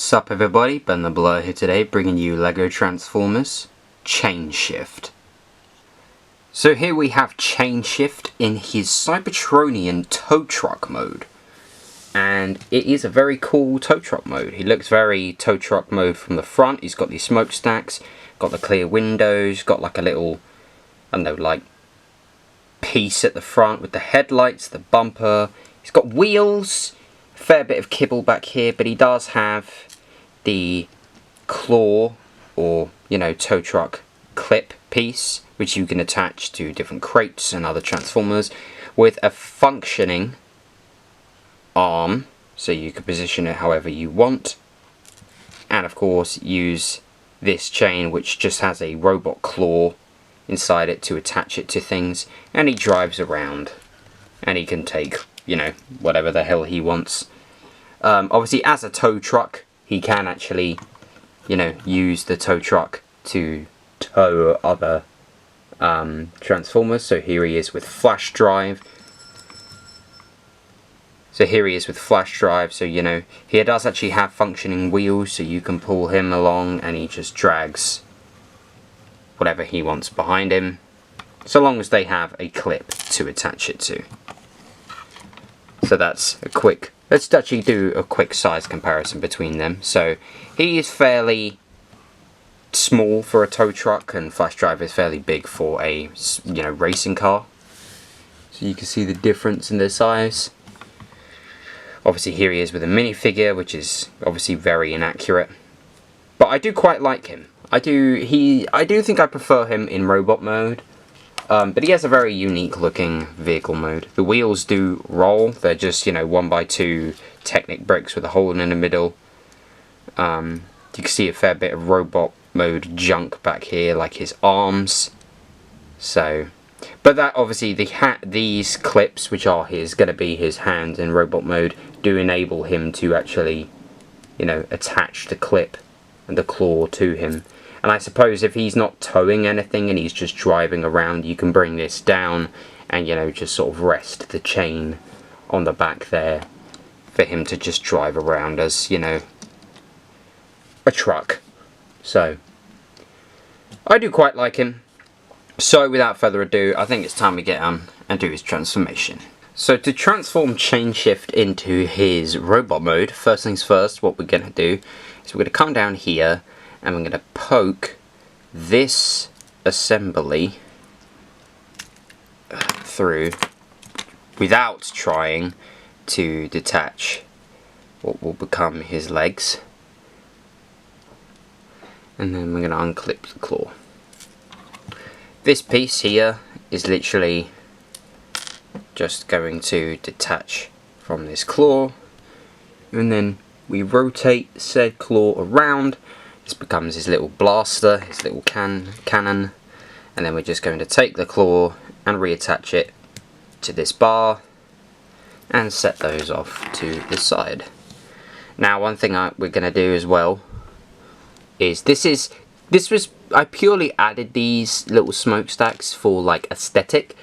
Sup everybody, Ben the Blur here today, bringing you LEGO Transformers Chainshift. So here we have Chainshift in his Cybertronian tow truck mode. And it is a very cool tow truck mode. He looks very tow truck mode from the front. He's got these smokestacks, got the clear windows, got like a little, I don't know, like piece at the front with the headlights, the bumper. He's got wheels. Fair bit of kibble back here, but he does have the claw or, you know, tow truck clip piece, which you can attach to different crates and other transformers, with a functioning arm, so you can position it however you want, and of course use this chain which just has a robot claw inside it to attach it to things, and he drives around and he can take, you know, whatever the hell he wants. Obviously, as a tow truck, he can actually, you know, use the tow truck to tow other transformers. So here he is with flash drive. So, you know, he does actually have functioning wheels, so you can pull him along and he just drags whatever he wants behind him, so long as they have a clip to attach it to. So that's a quick, let's actually do a quick size comparison between them. So he is fairly small for a tow truck, and Flash Drive is fairly big for a, you know, racing car. So you can see the difference in their size. Obviously here he is with a minifigure, which is obviously very inaccurate. But I do quite like him. I do think I prefer him in robot mode. But he has a very unique looking vehicle mode. The wheels do roll. They're just, you know, 1x2 Technic bricks with a hole in the middle. You can see a fair bit of robot mode junk back here, like his arms. So, but that obviously, these clips, which are going to be his hands in robot mode, do enable him to actually, you know, attach the clip and the claw to him. And I suppose if he's not towing anything and he's just driving around, you can bring this down and, you know, just sort of rest the chain on the back there for him to just drive around as, you know, a truck. So, I do quite like him. So, without further ado, I think it's time we get on and do his transformation. So, to transform Chainshift into his robot mode, first things first, what we're going to do is we're going to come down here and we're going to poke this assembly through without trying to detach what will become his legs. And then we're going to unclip the claw. This piece here is literally just going to detach from this claw, and then we rotate said claw around. This becomes his little blaster, his little cannon, and then we're just going to take the claw and reattach it to this bar and set those off to the side. Now, one thing we're going to do as well is I purely added these little smokestacks for like aesthetic,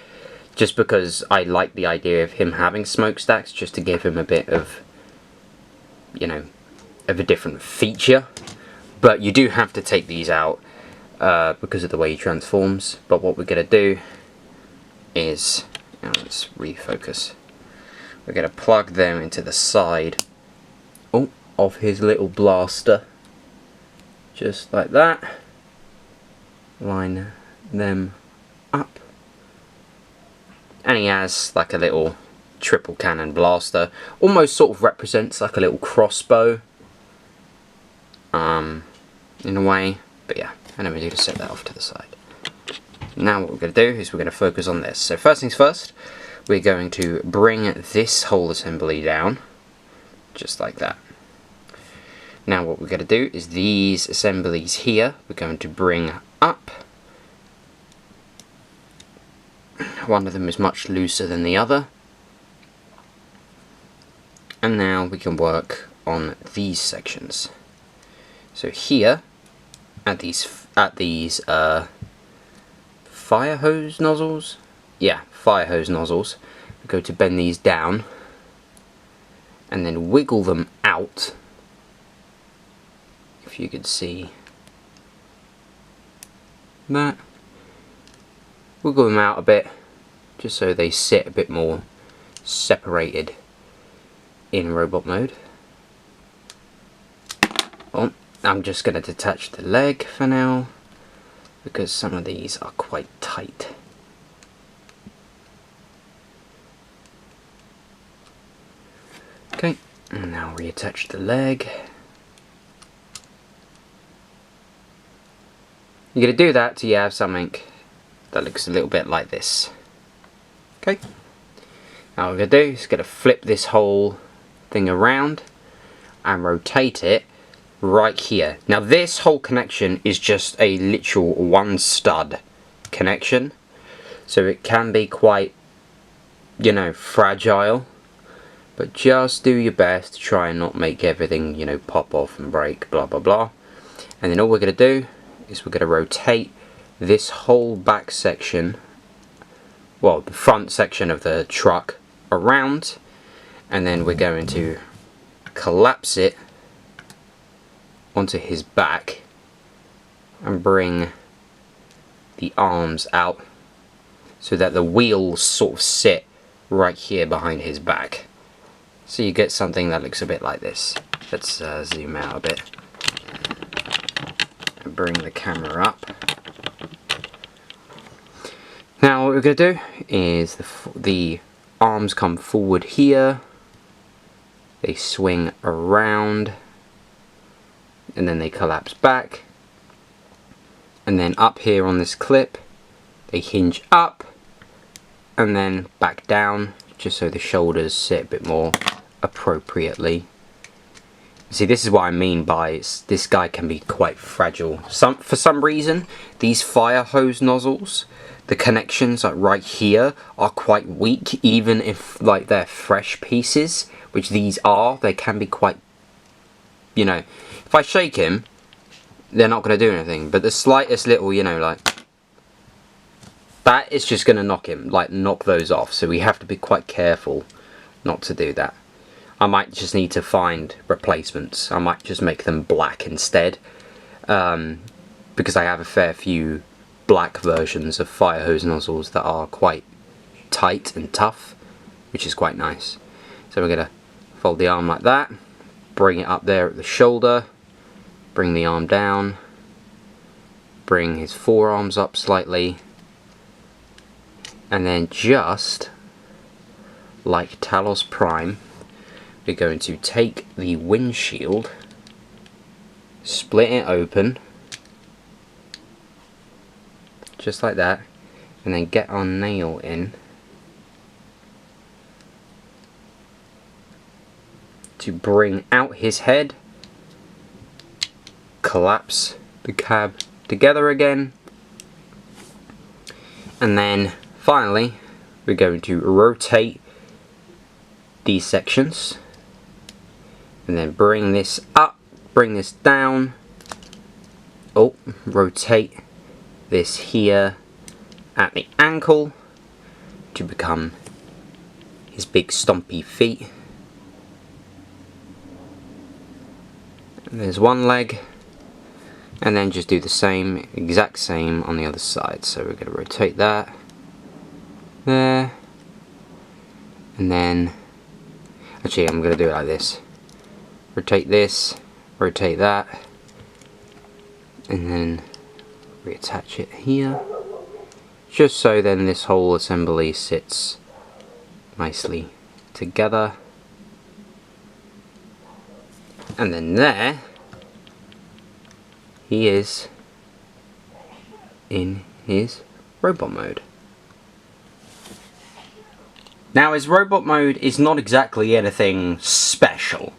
just because I like the idea of him having smokestacks, just to give him a bit of, you know, of a different feature. But you do have to take these out because of the way he transforms. But what we're going to do is, now let's refocus, we're going to plug them into the side of his little blaster, just like that. Line them up, and he has like a little triple cannon blaster, almost sort of represents like a little crossbow in a way, but yeah, and then we need to set that off to the side. Now what we're going to do is we're going to focus on this. So first things first, we're going to bring this whole assembly down, just like that. Now what we're going to do is these assemblies here, we're going to bring up. One of them is much looser than the other. And now we can work on these sections. So here, at these fire hose nozzles, yeah, fire hose nozzles, we go to bend these down and then wiggle them out if you could see that. Wiggle them out a bit, just so they sit a bit more separated in robot mode. Oh, I'm just going to detach the leg for now, because some of these are quite tight. Okay, and now reattach the leg. You're going to do that till you have something that looks a little bit like this. Okay, now what we're going to do is going to flip this whole thing around and rotate it right here. Now this whole connection is just a literal one stud connection, so it can be quite, you know, fragile, but just do your best to try and not make everything, you know, pop off and break, blah blah blah. And then all we're going to do is we're going to rotate this whole back section, well, the front section of the truck around, and then we're going to collapse it onto his back and bring the arms out so that the wheels sort of sit right here behind his back. So you get something that looks a bit like this. Let's zoom out a bit and bring the camera up. Now what we're going to do is the arms come forward here, they swing around, and then they collapse back, and then up here on this clip they hinge up and then back down, just so the shoulders sit a bit more appropriately. See, this is what I mean by this guy can be quite fragile. For some reason, these fire hose nozzles, the connections like right here are quite weak, even if like they're fresh pieces, which these are. They can be quite, you know, if I shake him, they're not going to do anything, but the slightest little, you know, like that is just going to knock him, like knock those off. So we have to be quite careful not to do that. I might just need to find replacements. I might just make them black instead, because I have a fair few black versions of fire hose nozzles that are quite tight and tough, which is quite nice. So we're going to fold the arm like that, bring it up there at the shoulder, bring the arm down, bring his forearms up slightly, and then just like Talos Prime, we're going to take the windshield, split it open, just like that, and then get our nail in to bring out his head, collapse the cab together again, and then finally we're going to rotate these sections and then bring this up, bring this down, rotate this here at the ankle to become his big stompy feet. And there's one leg, and then just do the same, exact same on the other side. So we're going to rotate that there, and then actually I'm going to do it like this. Rotate this, rotate that, and then reattach it here, just so then this whole assembly sits nicely together. And then there he is in his robot mode. Now his robot mode is not exactly anything special.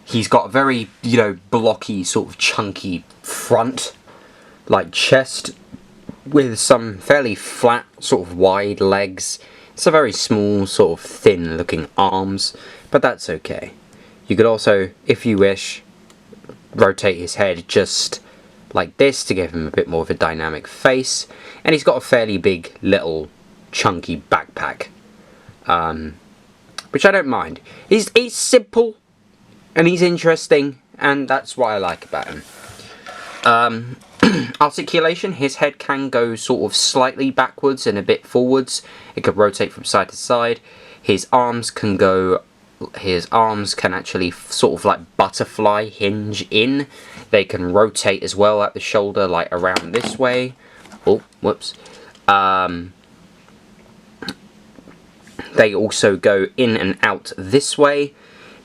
He's got a very, you know, blocky, sort of chunky front, like chest, with some fairly flat, sort of wide legs. It's a very small, sort of thin looking arms, but that's okay. You could also, if you wish, rotate his head just like this to give him a bit more of a dynamic face. And he's got a fairly big, little, chunky backpack, which I don't mind. He's simple, and he's interesting, and that's what I like about him. Articulation, his head can go sort of slightly backwards and a bit forwards. It could rotate from side to side. His arms can actually sort of like butterfly hinge in. They can rotate as well at the shoulder, like around this way. Oh, whoops. They also go in and out this way.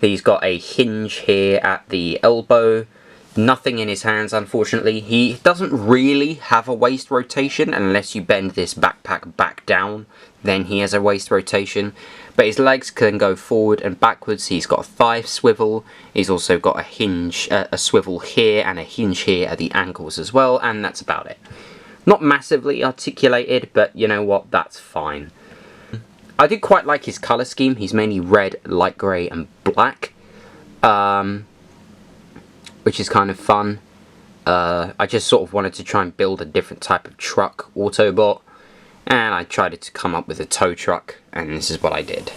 He's got a hinge here at the elbow. Nothing in his hands, unfortunately. He doesn't really have a waist rotation unless you bend this backpack back down. Then he has a waist rotation. But his legs can go forward and backwards. He's got a thigh swivel. He's also got a hinge, a swivel here and a hinge here at the ankles as well. And that's about it. Not massively articulated, but you know what? That's fine. I do quite like his colour scheme. He's mainly red, light grey and black. Which is kind of fun. I just sort of wanted to try and build a different type of truck, Autobot. And I tried to come up with a tow truck, and this is what I did.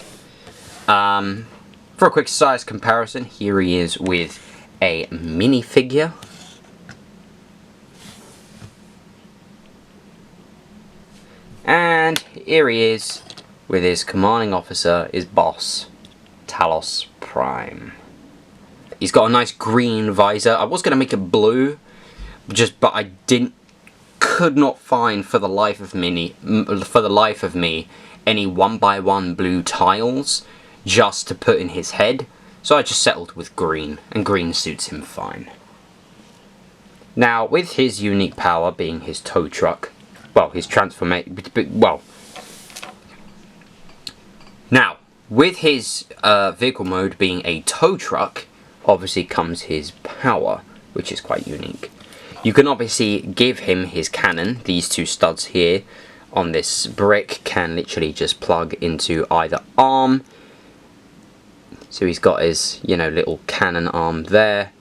For a quick size comparison, here he is with a minifigure. And here he is with his commanding officer, his boss, Talos Prime. He's got a nice green visor. I was going to make it blue, but I could not find for the life of me any 1x1 blue tiles just to put in his head. So I just settled with green, and green suits him fine. Now, with his unique power being his tow truck, well, his transformation, now, with his vehicle mode being a tow truck, obviously comes his power, which is quite unique. You can obviously give him his cannon. These two studs here on this brick can literally just plug into either arm. So he's got his, you know, little cannon arm there.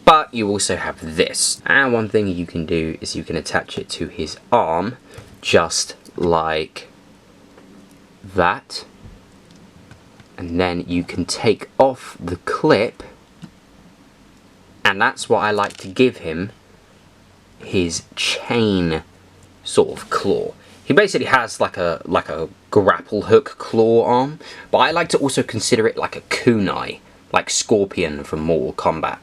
But you also have this. And one thing you can do is you can attach it to his arm, just like that. And then you can take off the clip, and that's what I like to give him, his chain sort of claw. He basically has like a grapple hook claw arm, but I like to also consider it like a kunai, like Scorpion from Mortal Kombat.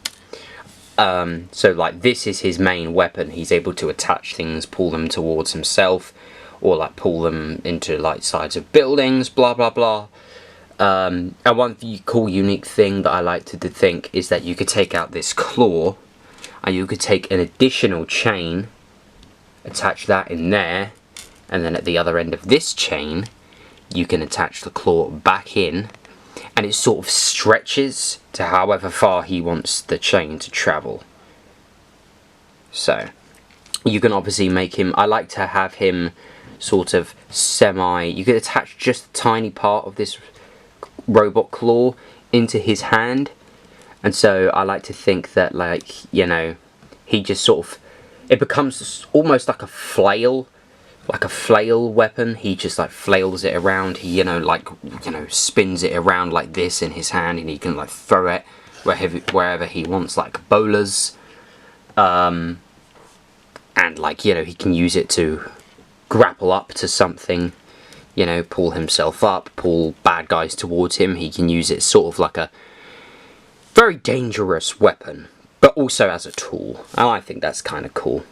So like this is his main weapon. He's able to attach things, pull them towards himself, or like pull them into like sides of buildings, blah blah blah. And one cool unique thing that I like to think is that you could take out this claw and you could take an additional chain, attach that in there, and then at the other end of this chain you can attach the claw back in, and it sort of stretches to however far he wants the chain to travel. So you can obviously make him, I like to have him sort of you could attach just a tiny part of this robot claw into his hand, and so I like to think that, like, you know, he just sort of, it becomes almost like a flail weapon. He just like flails it around. He, you know, spins it around like this in his hand, and he can like throw it wherever he wants, like bowlers. And like, you know, he can use it to grapple up to something, you know, pull himself up, pull bad guys towards him. He can use it sort of like a very dangerous weapon, but also as a tool. And I think that's kind of cool.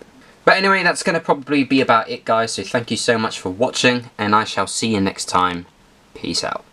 But anyway, that's going to probably be about it, guys. So thank you so much for watching, and I shall see you next time. Peace out.